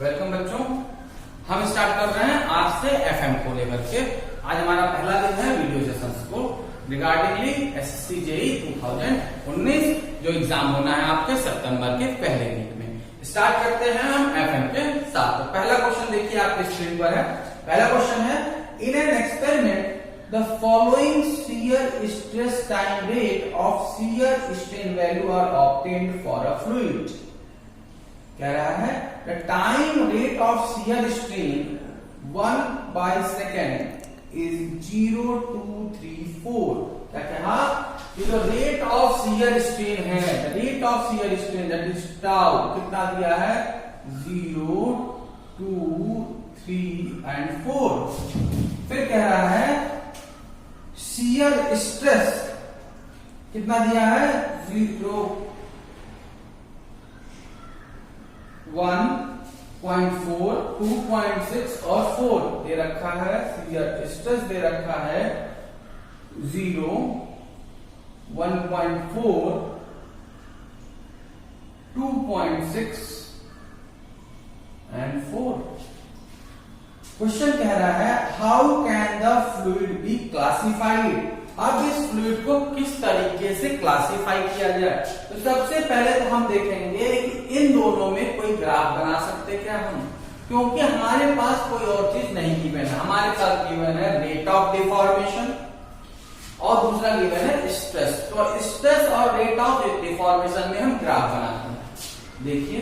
Welcome बच्चों, हम start कर रहे हैं आज से एफएम को लेकर के। आज हमारा पहला दिन है वीडियो सेशंस को रिगार्डिंगली एसएससी जेईई 2019 जो एग्जाम होना है आपके सितंबर के पहले वीक में। स्टार्ट करते हैं हम एफएम के साथ। तो पहला क्वेश्चन देखिए आपके स्क्रीन पर है। पहला क्वेश्चन है, in an experiment the following shear stress time rate of shear strain value are obtained for a fluid। कह रहा है the time rate of shear strain 1/second is 0, 2, 3, 4। क्या कहा कि जो रेट ऑफ shear strain है, rate of shear strain that is tau, कितना दिया है 0, 2, 3 and 4। फिर कह रहा है shear stress कितना दिया है 0, 1.4, 2.6 और 4 दे रखा है। shear stress दे रखा है 0, 1.4, 2.6 and 4। क्वेश्चन कह रहा है how can the fluid be classified. अब इस फ्लूइड को किस तरीके से क्लासिफाई किया जाए। तो सबसे पहले तो हम देखेंगे कि इन दोनों में कोई ग्राफ बना सकते क्या हम, क्योंकि हमारे पास कोई और चीज नहीं गिवन है। हमारे पास गिवन है रेट ऑफ डिफॉर्मेशन और दूसरा गिवन है स्ट्रेस। तो स्ट्रेस और रेट ऑफ डिफॉर्मेशन में हम ग्राफ बनाते हैं। देखिए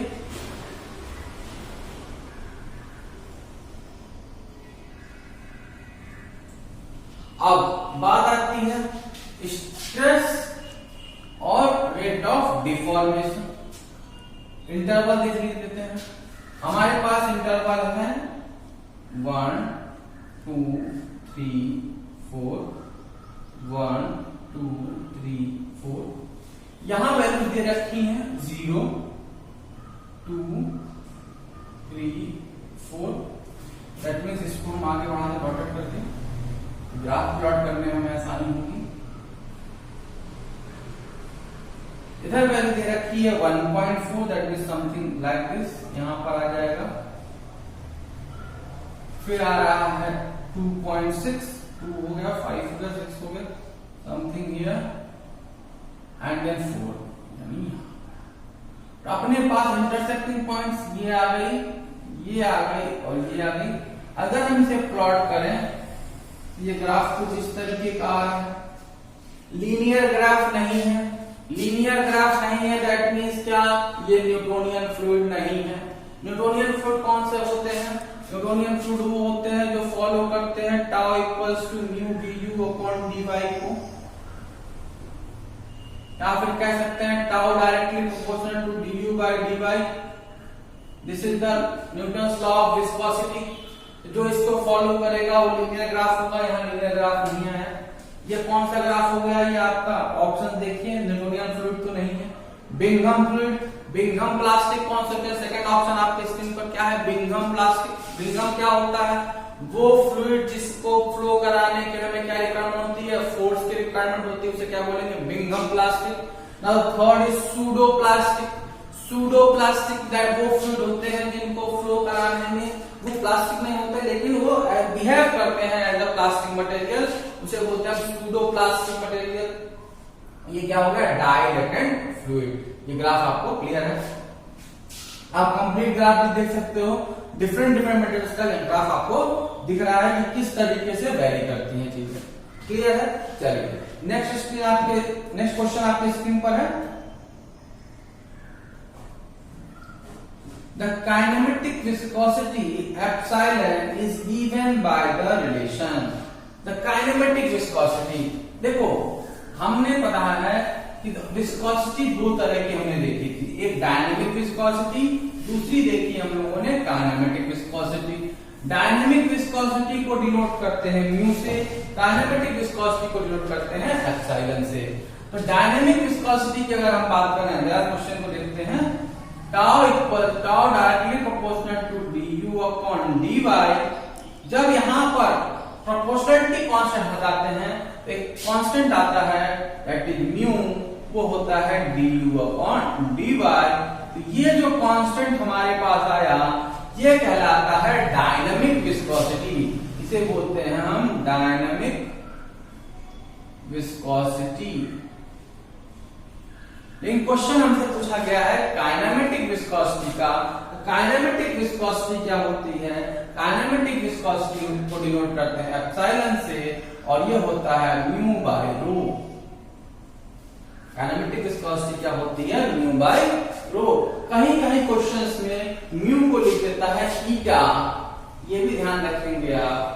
अब बात आती है स्ट्रेस और रेट ऑफ डिफॉर्मेशन। इंटरवल देख लेते हैं। हमारे पास इंटरवल है 1, 2, 3, 4, 1, 2, 3, 4। यहां वैल्यू दे रखी है 0, 2, 3, 4। दैट मीन्स इसको हम आगे बढ़ाने डॉटेड करते हैं, ग्राफ प्लॉट करने में हमें आसानी होगी। इधर वैल्यू दे रखी है 1.4, that means something like this, यहां पर आ जाएगा। फिर आ रहा है 2.6, 2 हो गया, 5 हो गया, 6 हो गया, समथिंग हियर एंड देन 4। यानी तो अपने पास इंटरसेक्टिंग पॉइंट्स ये आ गई, ये आ गई और ये आ गई। अगर हम इसे प्लॉट करें, ये ग्राफ कुछ इस तरीके का है। लीनियर ग्राफ नहीं है। लीनियर ग्राफ नहीं है दैट मीन्स क्या, ये न्यूटोनियन फ्लूइड नहीं है। न्यूटोनियन फ्लूइड कौन से होते हैं? न्यूटोनियन फ्लूइड वो होते हैं जो फॉलो करते हैं tau equals to mu du upon dy को, या फिर कह सकते हैं tau directly proportional to du by dy। This is the Newton's law of viscosity. जो इसको फॉलो करेगा वो लीनियर ग्राफ होगा। यहाँ लीनियर ग्राफ नहीं है। ये कौन सा ग्राफ हो गया? ये आपका ऑप्शन देखिए, न्यूटोनियन फ्लूइड तो नहीं है। बिंघम फ्लूइड, बिंघम प्लास्टिक कौन सा है? सेकंड ऑप्शन आपके स्क्रीन पर क्या है? Bingham plastic. बिंघम क्या होता है? वो फ्लूइड जिसको फ्लो कराने के लिए हमें क्या रिक्वायरमेंट होती है? फोर्स की रिक्वायरमेंट होती है, उसे क्या बोलेंगे? Bingham plastic. Now third is pseudo plastic. Pseudo plastic that वो फ्लूइड होते हैं जिनको फ्लो कराने में वो प्लास्टिक नहीं होते लेकिन वो बिहेव करते हैं एज अ प्लास्टिक मटेरियल, उसे बोलते हैं सूडो प्लास्टिक मटेरियल। ये क्या हो गया? Dilatant fluid. ये ग्राफ आपको क्लियर है? आप कंप्लीट ग्राफ भी देख सकते हो। डिफरेंट मटेरियल्स का ग्राफ आपको दिख रहा है कि किस तरीके से वेरी करती हैं चीजें। क्लियर है? चलिए नेक्स्ट क्वेश्चन आपके स्क्रीन पर है। The kinematic viscosity epsilon is given by the relation। The kinematic viscosity, देखो हमने पता है कि विस्कोसिटी दो तरह की हमने देखी थी, एक डायनेमिक विस्कोसिटी, दूसरी देखी हम लोगों ने काइनेमेटिक विस्कोसिटी। डायनेमिक विस्कोसिटी को डिनोट करते हैं म्यू से, काइनेमेटिक विस्कोसिटी को डिनोट करते हैं एप्सिलॉन से। तो डायनेमिक विस्कोसिटी की अगर हम बात करें, क्वेश्चन को देखते हैं। Tau directly proportional to du upon dy। जब यहां पर प्रोपोर्शनलिटी कांस्टेंट हटाते हैं तो एक कांस्टेंट आता है दैट इज म्यू, वो होता है du अपॉन dy। तो ये जो कांस्टेंट हमारे पास आया ये कहलाता है डायनामिक विस्कोसिटी। इसे बोलते हैं हम डायनामिक विस्कोसिटी। लेकिन क्वेश्चन हमसे पूछा गया है काइनेमेटिक विस्कोसिटी का। काइनेमेटिक विस्कोसिटी क्या होती है? काइनेमेटिक विस्कोसिटी को डिनोट करते हैं एप्सिलॉन से, और ये होता है mu by rho. Kinematic viscosity क्या होती है? Mu by rho. कहीं कहीं क्वेश्चंस में म्यू को लिख देता है ईटा, ये भी ध्यान रखेंगे आप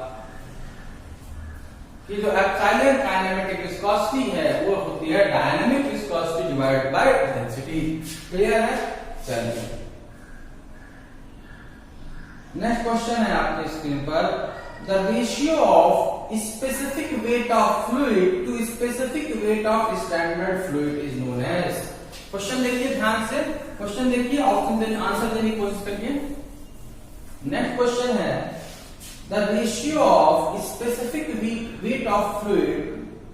कि जो एप्सिलॉन काइनेमेटिक विस्कोसिटी है वो होती है dynamic viscosity divided by density. Clear है? चलिए नेक्स्ट क्वेश्चन है आपके स्क्रीन पर। The ratio of specific weight of fluid to specific weight of standard fluid is known as. Question देखिए ध्यान से, क्वेश्चन देखिए, ऑप्शन देने आंसर देने की कोशिश करिए। नेक्स्ट क्वेश्चन है the ratio of specific weight of fluid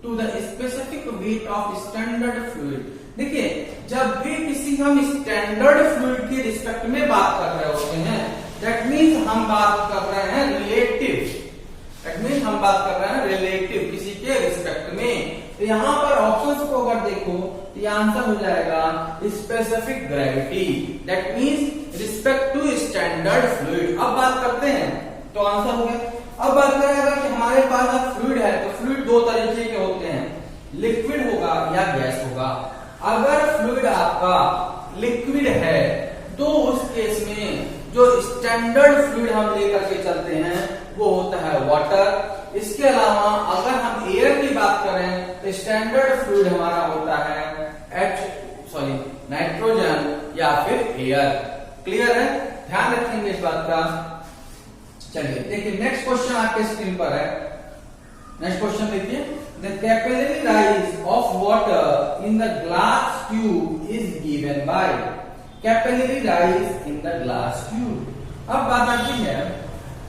to the specific weight of standard fluid। देखिए जब भी किसी हम स्टैंडर्ड फ्लूइड के रिस्पेक्ट में बात कर रहे होते हैं, दैट मीन्स हम बात कर रहे हैं रिलेटिव, दैट मीन्स हम बात कर रहे हैं रिलेटिव किसी के रिस्पेक्ट में। तो यहाँ पर ऑप्शंस को अगर देखो तो ये आंसर हो जाएगा specific gravity, that means respect to standard fluid. अब बात करते हैं तो आंसर हो गया। अब बात करें अगर कि हमारे पास अब फ्लूइड है तो फ्लूइड दो तरीके के होते हैं, लिक्विड होगा या गैस होगा। अगर फ्लूइड आपका लिक्विड है तो उस केस में जो स्टैंडर्ड फ्लूइड हम लेकर के चलते हैं वो होता है वाटर। इसके अलावा अगर हम एयर की बात करें तो स्टैंडर्ड फ्लूइड हमारा होता है नाइट्रोजन या फिर एयर। क्लियर है? ध्यान रखेंगे इस बात का। चलिए देखिए नेक्स्ट क्वेश्चन आपके स्क्रीन पर है। नेक्स्ट क्वेश्चन देखिए, the capillary rise of water in the glass tube is given by. Capillary rise in the glass tube. अब बात आती है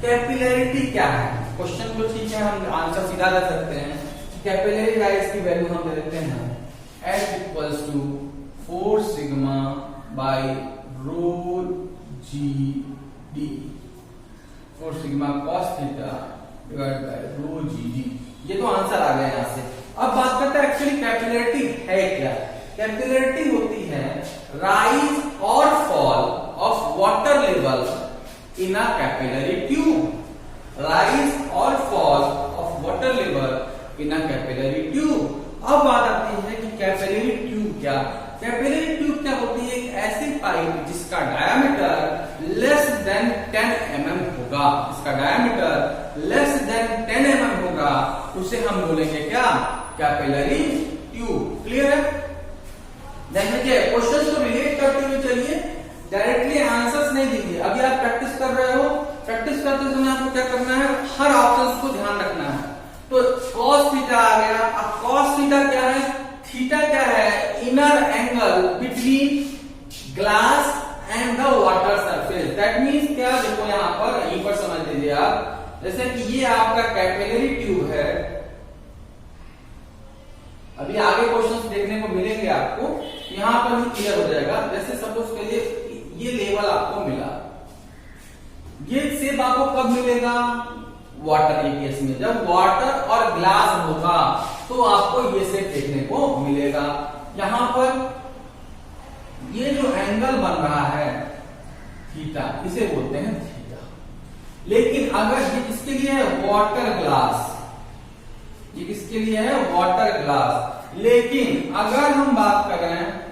कैपिलरिटी क्या है। क्वेश्चन को ठीक है हम आंसर सीधा दे सकते हैं। कैपिलरी राइज की वैल्यू हम दे देते हैं H equals to 4 sigma by rho G D, 4 sigma cos theta divide by rho G D. ये तो आंसर आ गया यहां से। अब बात करते हैं एक्चुअली कैपिलरिटी है क्या। कैपिलरिटी होती है राइज और fall of water level in a capillary tube. Rise और fall of water level in a capillary tube. अब बात आती है कि कैपिलरी ट्यूब क्या। कैपिलरी ट्यूब क्या होती है? एक ऐसी पाइप जिसका डायमीटर लेस देन 10 mm होगा, इसका डायमीटर लेस देन 10 mm होगा, उसे हम बोलेंगे क्या? Capillary tube. क्लियर है? देखिए क्वेश्चन को रिलेट करते हुए चलिए, डायरेक्टली आंसर्स नहीं दीजिए। अभी आप प्रैक्टिस कर रहे हो, प्रैक्टिस करते समय आपको क्या करना है? हर ऑप्शन को ध्यान रखना है। तो cos थीटा आ गया। अब cos थीटा क्या है? थीटा क्या है? Inner angle between glass and the water surface. That means क्या? देखो यहाँ पर, यहीं पर समझ लीजिए आप, जैसे कि ये आपका कैपिलरी ट्यूब है। अभी आगे क्वेश्चंस देखने को मिलेंगे आपको, यहां पर भी क्लियर हो जाएगा। जैसे सपोज करिए ये लेवल आपको मिला, ये शेप आपको कब मिलेगा? वाटर के केस में। जब वाटर और ग्लास होगा तो आपको ये शेप देखने को मिलेगा। यहां पर ये जो एंगल बन रहा है थीटा, इसे बोलते हैं थीटा। लेकिन अगर ये किसके लिए है? Water glass. ये किसके लिए है? Water glass. लेकिन अगर हम बात करें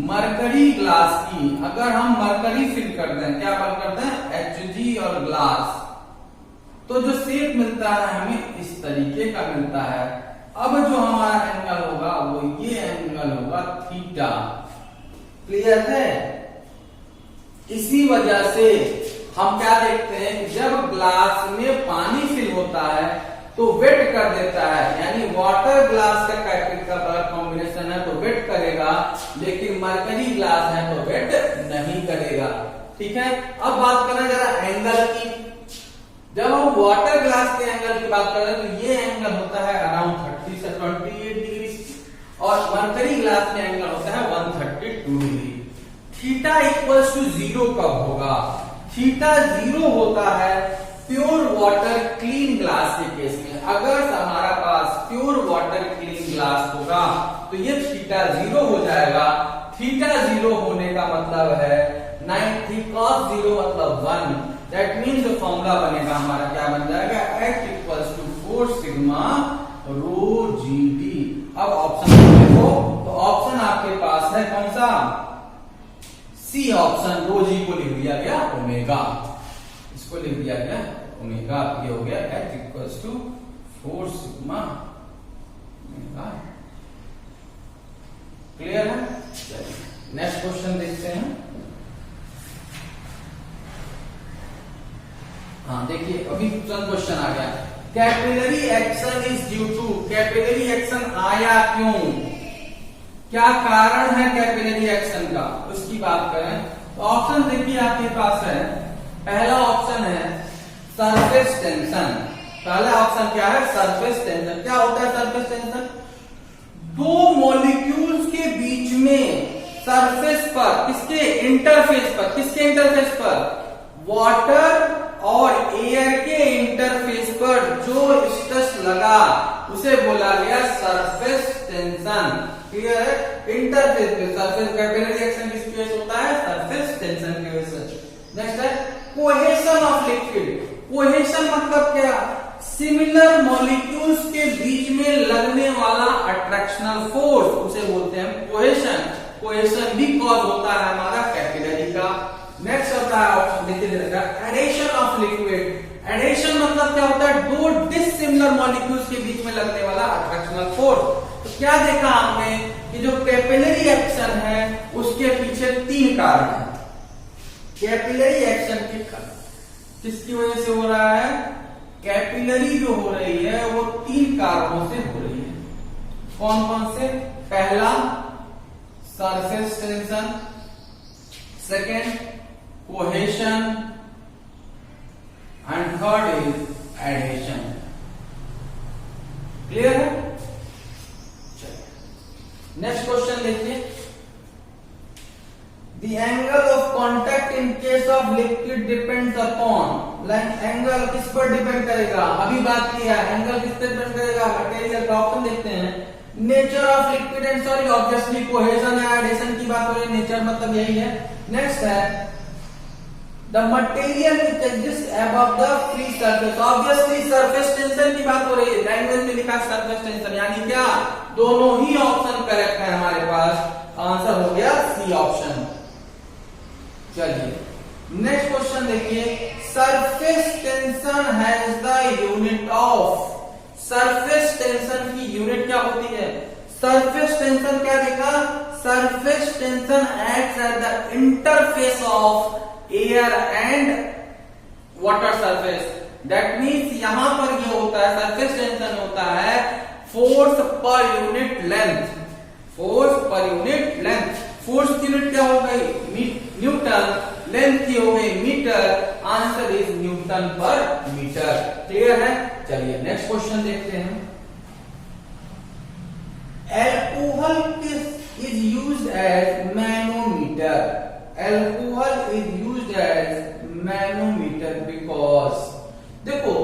मरकरी ग्लास की, अगर हम मरकरी फिल कर दें, क्या बात करते हैं? Hg और ग्लास, तो जो शेप मिलता है हमें इस तरीके का मिलता है। अब जो हमारा एंगल होगा वो ये एंगल होगा थीटा। क्लियर है? इसी वजह से हम क्या देखते हैं कि जब ग्लास में पानी फिल होता है तो वेट कर देता है, यानी वाटर ग्लास का कलर कॉम्बिनेशन है तो वेट करेगा, लेकिन मरकरी ग्लास है तो वेट नहीं करेगा। ठीक है? अब बात करें जरा एंगल की। जब हम वाटर ग्लास के एंगल की बात करें तो ये एंगल होता है अराउंड 30 से 28 डिग्री, और मरकरी ग्लास में एंगल होता है 132 डिग्री। थीटा इक्वल्स टू 0 कब होगा? थीटा 0 होता है प्योर वाटर क्लीन ग्लास के केस में। अगर हमारा पास प्योर वाटर क्लीन ग्लास होगा तो ये थीटा 0 हो जाएगा। थीटा 0 होने का मतलब है 90 cos 0 मतलब 1। दैट मीन्स जो फॉर्मूला बनेगा हमारा क्या बन जाएगा? H equals to 4 sigma rho G D. अब ऑप्शन देखो तो ऑप्शन आपके पास है कौन सा? C option. रो जी को लिख दिया गया ओमेगा, इसको लिख दिया गया ओमेगा। ये हो गया H equals to 4 sigma omega. Clear है? चलिए नेक्स्ट क्वेश्चन देखते हैं। हाँ देखिए अभी क्वेश्चन आ गया, capillary action is due to. Capillary action आया क्यों? क्या कारण है कैपिलरी एक्शन का, उसकी बात करें तो ऑप्शन देखिए आपके पास है। पहला ऑप्शन है सरफेस टेंशन। पहला ऑप्शन क्या है? Surface tension. क्या होता है सरफेस टेंशन? दो मॉलिक्यूल्स के बीच में सरफेस पर, किसके इंटरफेस पर, किसके इंटरफेस पर? वाटर और एयर के इंटरफेस पर जो स्ट्रेस लगा उसे बोला गया सरफेस टेंशन। क्लियर है? इंटरफेस पे सरफेस कैपिलरी एक्शन किस केस होता है? सरफेस टेंशन की वजह से। नेक्स्ट है कोहेशन ऑफ लिक्विड। कोहेशन मतलब क्या? सिमिलर मॉलिक्यूल्स के बीच में लगने वाला अट्रैक्शनल फोर्स, उसे बोलते हैं कोहेशन। कोहेशन भी कॉज होता है हमारा कैपिलरी का। नेक्स्ट होता है ऑप्शन देखिए एडेशन ऑफ लिक्विड। एडेशन मतलब क्या होता है? दो डिसिमिलर मॉलिक्यूल्स के बीच में लगने वाला अट्रैक्शनल फोर्स। तो क्या देखा हमने कि जो कैपिलरी एक्शन है उसके पीछे 3 कारण है। कैपिलरी एक्शन किसकी वजह से हो रहा है? कैपिलरी जो हो रही है वो 3 कारणों से हो रही है। कौन कौन से? पहला surface tension, second cohesion and third is adhesion. Clear है? नेक्स्ट क्वेश्चन देखिए। The angle of contact in case of liquid depends upon। Angle किस पर डिपेंड करेगा? अभी बात किया एंगल किस पर डिपेंड करेगा? मटेरियल का ऑप्शन देखते हैं। Nature of liquid and solid, obviously cohesion या एडिशन की बात हो रही है, नेचर मतलब यही है। नेक्स्ट है the material which exist above the free surface, obviously surface tension की बात हो रही है। लैंग्वेज में लिखा सरफेस टेंशन, यानी क्या दोनों ही ऑप्शन करेक्ट है हमारे पास। आंसर हो गया सी ऑप्शन। चलिए नेक्स्ट क्वेश्चन देखिए। Surface tension has the unit of. Surface tension की यूनिट क्या होती है? सरफेस टेंशन क्या देखा? Surface tension acts at the interface of air and water surface. That means यहां पर ये होता है सरफेस टेंशन होता है force per unit length. Force per unit length. Force की यूनिट क्या हो गई? न्यूटन। लेंथ की हो गई metre. Answer is newton per metre. Clear है? चलिए नेक्स्ट क्वेश्चन देखते हैं। Alcohol is used as manometer. Alcohol is used as manometer because, देखो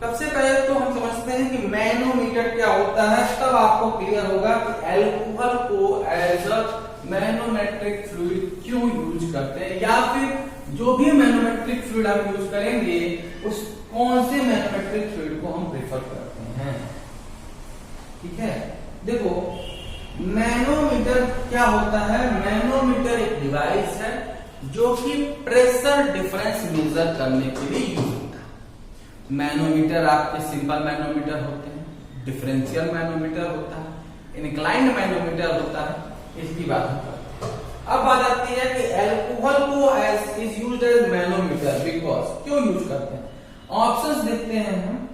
सबसे पहले तो हम समझते हैं कि मैनोमीटर क्या होता है, तब आपको क्लियर होगा कि एल्कोहल को एज अ मैनोमेट्रिक फ्लूइड क्यों यूज करते हैं, या फिर जो भी मैनोमेट्रिक फ्लूइड हम यूज करेंगे उस कौन से मैनोमेट्रिक फ्लूइड को हम प्रेफर करते हैं। ठीक है, देखो मैनोमीटर क्या होता है? मैनोमीटर एक डिवाइस है जो कि प्रेशर डिफरेंस मेजर करने के लिए यूज होता है। मैनोमीटर आपके सिंपल मैनोमीटर होते हैं, डिफरेंशियल मैनोमीटर होता है, इंक्लाइंड मैनोमीटर होता है, इसकी बात होता है। अब बात आती है कि एल्कोहल को as is used as manometer because, क्यों यूज करते हैं? ऑप्शंस देखते हैं हम।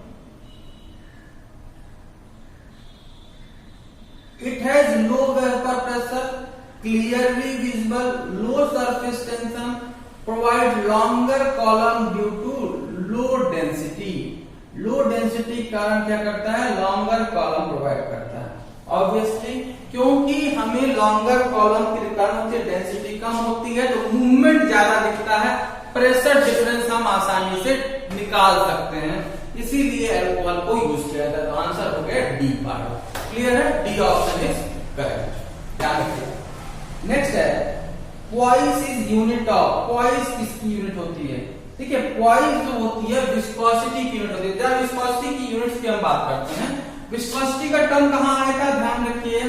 It has low vapor pressure, clearly visible, low surface tension, provide longer column due to low density. Low density कारण क्या करता है? longer column provide करता है। Obviously क्योंकि हमें longer column के कारण होती है डेंसिटी कम होती है तो मूवमेंट ज्यादा दिखता है, प्रेशर डिफरेंस हम आसानी से निकाल सकते हैं, इसीलिए अल्कोहल को यूज किया जाता है। तो आंसर हो गया डी पार्ट। क्लियर है, डी ऑप्शन इज करेक्ट। ध्यान रखिए। नेक्स्ट है poised is unit of, poised किसकी यूनिट होती है? ठीक है, पॉइस जो होती है विस्कोसिटी की यूनिट होती है। जब विस्कोसिटी की यूनिट्स की हम बात करते हैं, विस्कोसिटी का टर्म कहां आया था, ध्यान रखिए।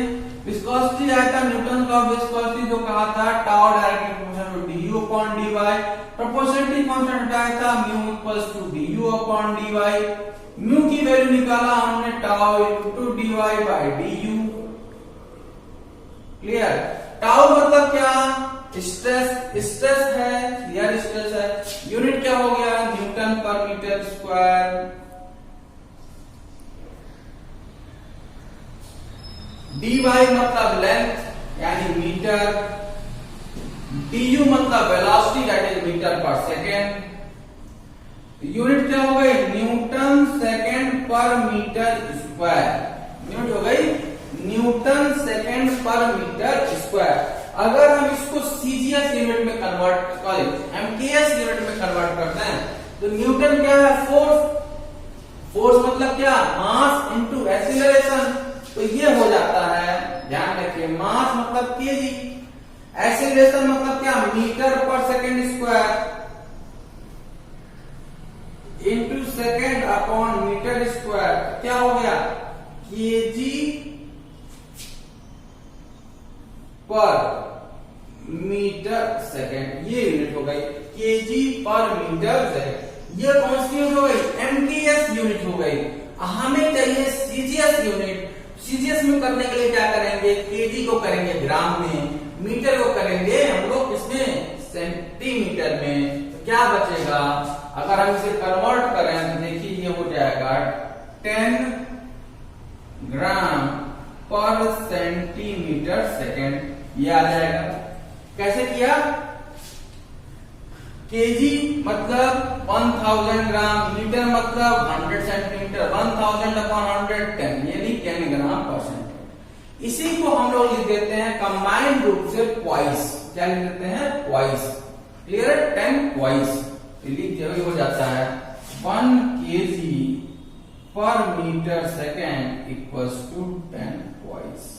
विस्कोसिटी आया था न्यूटन लॉ ऑफ विस्कोसिटी, जो कहा था tau directly proportional to du upon dy। Proportionality constant हटाया था, mu equals to du upon dy। Mu की वैल्यू निकाला हमने tau into dy by du। Clear. Tau मतलब क्या, स्ट्रेस, स्ट्रेस है, यार स्ट्रेस है। यूनिट क्या हो गया, Newton per metre square. dy मतलब लेंथ यानी मीटर, du मतलब velocity that is metre per second. Unit क्या हो गई, न्यूटन सेकेंड पर मीटर स्क्वायर। यूनिट हो गई न्यूटन सेकेंड पर मीटर स्क्वायर। अगर हम इसको सीजीएस यूनिट में कन्वर्ट करें, एमकेएस यूनिट में कन्वर्ट करते हैं, तो न्यूटन क्या है, फोर्स। फोर्स मतलब क्या, मास इनटू एक्सीलरेशन। तो ये हो जाता है, ध्यान रखिए, मास मतलब केजी, एक्सीलरेशन मतलब क्या, metre per second square into second upon metre square. क्या हो गया, केजी पर मीटर सेकेंड, ये यूनिट हो गई केजी पर मीटर सेकेंड। ये कौन सी यूनिट हो गई, एमकेएस यूनिट हो गई। हमें चाहिए सीजीएस यूनिट। सीजीएस में करने के लिए क्या करेंगे, केजी को करेंगे ग्राम में, मीटर को करेंगे हम लोग किसमें, सेंटीमीटर में। तो क्या बचेगा, अगर हम इसे कन्वर्ट करें तो देखिए ये हो जाएगा 10 ग्राम पर सेंटीमीटर सेकेंड, ये आ जाएगा। कैसे किया, केजी मतलब 1000 ग्राम, मीटर मतलब 100 सेंटीमीटर, 1000 अपॉन 100 10, यानी 10 ग्राम पर सेंटीमीटर। इसी को हम लोग लिख देते हैं कंबाइंड रूप से क्वाइस। क्या लिख देते हैं, क्वाइस। क्लियर है, 10 क्वाइस लिख दिया, हो जाता है 1 केजी पर मीटर सेकेंड इक्वल्स टू 10 क्वाइस।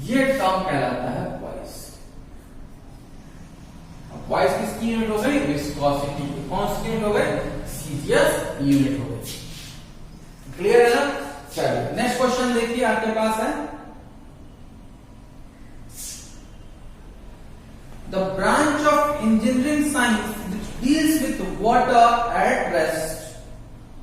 ये टर्म कहलाता है क्वाइस। क्वाइस किसकी यूनिट हो गई, विस्कोसिटी की। कौन सी यूनिट हो गई, सीजीएस यूनिट हो गई। क्लियर है ना। चलिए नेक्स्ट क्वेश्चन देखिए, आपके पास है the branch of engineering science which deals with water at rest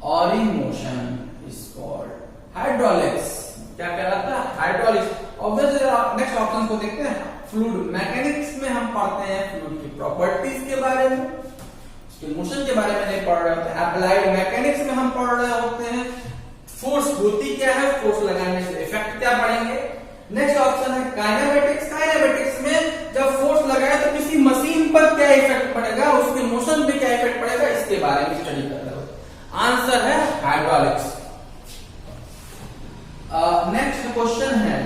or in motion is called hydraulics। क्या कहलाता है, हाइड्रोलिक्स। ऑब्वियसली नेक्स्ट ऑप्शन को देखते हैं। फ्लूइड मैकेनिक्स में हम पढ़ते हैं फ्लूइड की प्रॉपर्टीज के बारे में, उसके मोशन के बारे में नहीं पढ़ रहे होते। अप्लाइड मैकेनिक्स में हम पढ़ रहे होते हैं फोर्स होती क्या है, फोर्स लगाने से इफेक्ट क्या पड़ेंगे। नेक्स्ट ऑप्शन है काइनेमेटिक्स। काइनेमेटिक्स में जब फोर्स लगाए तो किसी मशीन पर क्या इफेक्ट पड़ेगा, उसके मोशन पे क्या इफेक्ट पड़ेगा, इसके बारे में स्टडी कर रहे हो। आंसर है हाइड्रोलिक्स। नेक्स्ट क्वेश्चन है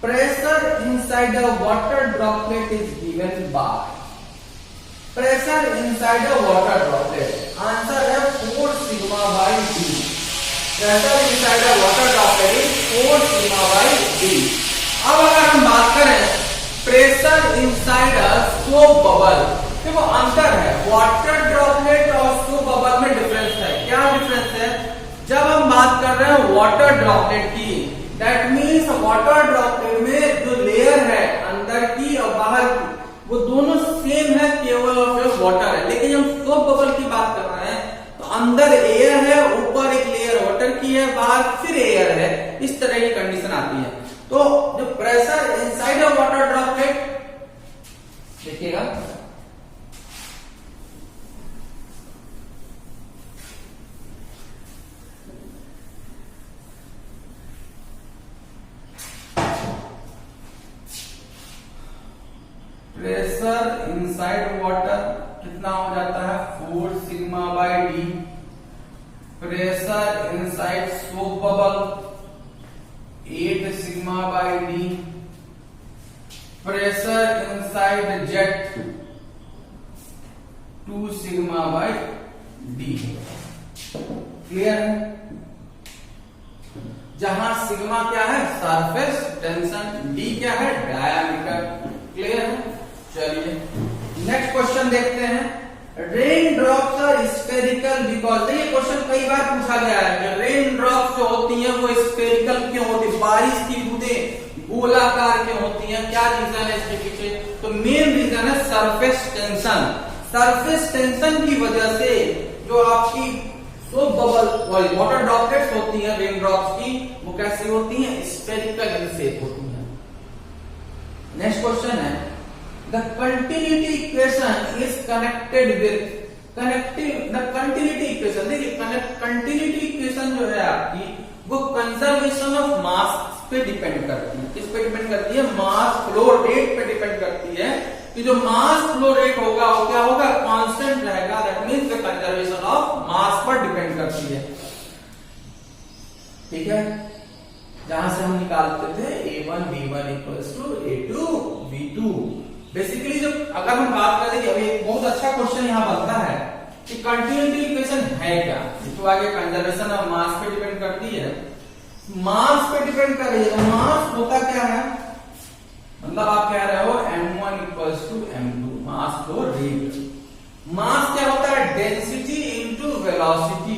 pressure inside a water droplet is given by. Pressure inside a water droplet, answer है 4 sigma by D. Pressure inside a water droplet is 4 sigma by D. अब अगर हम बात करें pressure inside a soap bubble, देखो अंतर है, water droplet और सोप बबल में डिफरेंस है। क्या डिफरेंस है, जब हम बात कर रहे हैं वाटर ड्रॉपलेट की, दैट मीन्स वाटर ड्रॉपलेट में जो लेयर है अंदर की और बाहर की, वो दोनों सेम है, केवल और वाटर है। लेकिन हम सोप बबल की बात कर रहे हैं तो अंदर एयर है, ऊपर एक लेयर वाटर की है, बाहर फिर एयर है, इस तरह की कंडीशन आती है। तो जो pressure inside of water droplet, देखिएगा प्रेशर इनसाइड वाटर कितना हो जाता है 4 sigma by D. Pressure inside soap bubble 8 sigma sigma by d, pressure inside jet 2 sigma by d। Clear है? जहां सिग्मा क्या है सरफेस टेंशन, डी क्या है डायामीटर। क्लियर है? चलिए नेक्स्ट क्वेश्चन देखते हैं। Rain drops are spherical because, ये क्वेश्चन कई बार पूछा गया है कि रेन ड्रॉप्स जो होती हैं वो स्फेरिकल क्यों होती है, बारिश की बूंदें गोलाकार क्यों होती हैं, क्या रीजन है इसके पीछे? तो मेन रीजन है सरफेस टेंशन। सरफेस टेंशन की वजह से जो आपकी सोप बबल वाटर ड्रॉपलेट्स होती हैं रेन ड्रॉप्स की, वो कैसे होती हैं स्फेरिकल इन शेप होती हैं। नेक्स्ट क्वेश्चन है the continuity equation is connected with continuity equation. देखिए कंटिन्यूटी इक्वेशन जो है आपकी वो कंजर्वेशन ऑफ मास पे डिपेंड करती है। किस पे डिपेंड करती है? मास फ्लो रेट पे डिपेंड करती है कि जो मास फ्लो रेट होगा वो क्या होगा कांस्टेंट रहेगा। That means the conservation of मास पर डिपेंड करती है। ठीक है, जहां से हम निकालते थे a1 b1 equals to a2 b2। Basically जब अगर हम बात करें कि अभी एक बहुत अच्छा क्वेश्चन यहां बनता है कि कंटिन्यूटी इक्वेशन है क्या, तो आगे कंजर्वेशन ऑफ मास पे डिपेंड करती है, मास पे डिपेंड कर रही है। मास होता क्या है, मतलब आप कह रहे हो m1 equals to m2 mass flow rate. Mass क्या होता है? Density into velocity.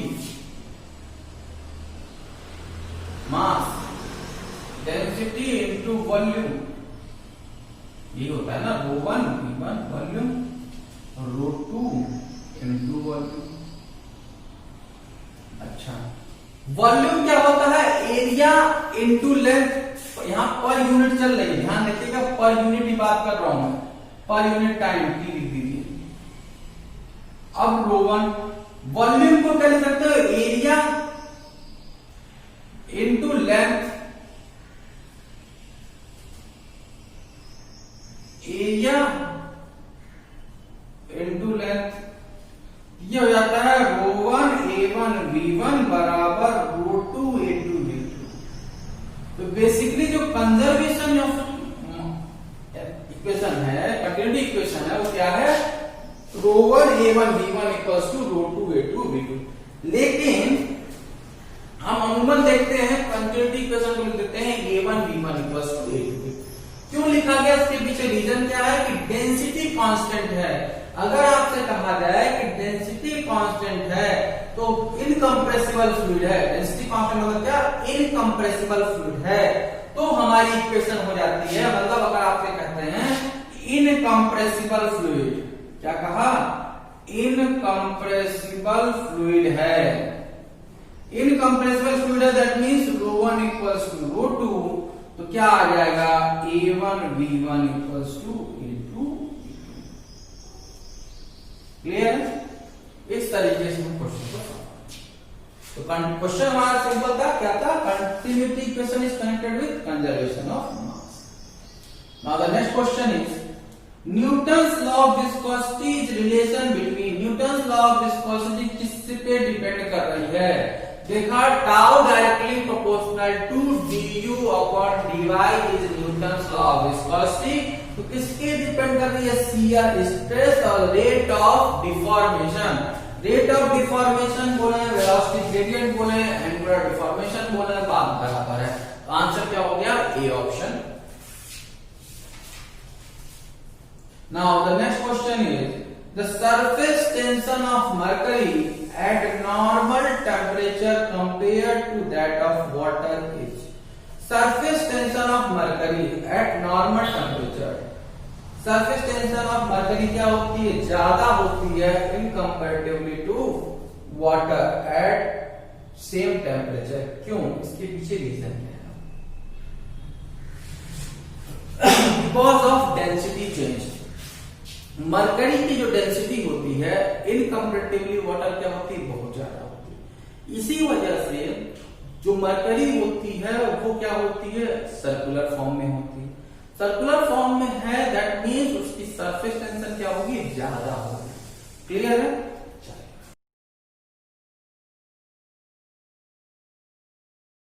Mass density into volume, ये होता है ना ρ1 v1 वॉल्यूम और ρ2 m2 वॉल्यूम। अच्छा, वॉल्यूम क्या होता है? Area into length. यहां पर यूनिट चल रही है, ध्यान रखिएगा पर यूनिट ही बात कर रहा हूं मैं, पर यूनिट टाइम की लिख दीजिए। अब ρ1 वॉल्यूम को क्या लिख सकते हो? Area into length, area into length, ये हो जाता है ρ1 a1 v1 बराबर ρ2 a2 v2। तो बेसिकली जो कंजर्वेशन ऑफ इक्वेशन है, कंटिन्यूटी इक्वेशन है, वो क्या है? ρ1 a1 v1 equals to ρ2 a2 v2। लेकिन हम अमूमन देखते हैं कंटिन्यूटी इक्वेशन को लिख देते हैं a1 v1 equals to a2 v2। क्यों लिखा गया? इसके पीछे रीजन क्या है कि डेंसिटी कांस्टेंट है। अगर आपसे कहा जाए कि डेंसिटी कांस्टेंट है तो इनकंप्रेसिबल फ्लूइड है, डेंसिटी कांस्टेंट मतलब क्या? इनकंप्रेसिबल फ्लूइड है, तो हमारी इक्वेशन हो जाती है। मतलब अगर आपसे कहते हैं इनकंप्रेसिबल फ्लूइड, क्या कहा? इनकंप्रेसिबल फ्लूइड है, इनकंप्रेसिबल फ्लूइड है, दैट मींस ρ1 इक्वल्स टू ρ2, तो क्या आ जाएगा? a1 v1 equals to a2 v2। Clear? इस तरीके से हम क्वेश्चन को तो क्वेश्चन हमारा सिंपल था, क्या था? Continuity equation is connected with conservation of mass. Now the next question is Newton's law of viscosity is relation between, Newton's law of viscosity किस पे डिपेंड कर रही है? देखा, tau directly proportional to du upon dy is Newton's law of viscosity. तो किसके depend कर रही है? शियर स्ट्रेस और rate of deformation. Rate of deformation बोले, वेलोसिटी ग्रेडियंट बोले, एंगुलर डिफॉर्मेशन बोले, बात बराबर है। तो आंसर क्या हो गया? A option. Now the next question is the surface tension of mercury at normal temperature compared to that of water is, surface tension of mercury at normal temperature, surface tension of mercury क्या होती है? ज्यादा होती है in comparatively to water at same temperature। क्यों? इसके पीछे reason क्या है? Because of density change। Mercury की जो डेंसिटी होती है इनकम्पैरेटिवली वाटर क्या होती है? बहुत ज्यादा होती है। इसी वजह से जो मरकरी होती है वो क्या होती है? सर्कुलर फॉर्म में होती है। सर्कुलर फॉर्म में है, दैट मींस उसकी सरफेस टेंशन क्या होगी? ज्यादा होगी। क्लियर है?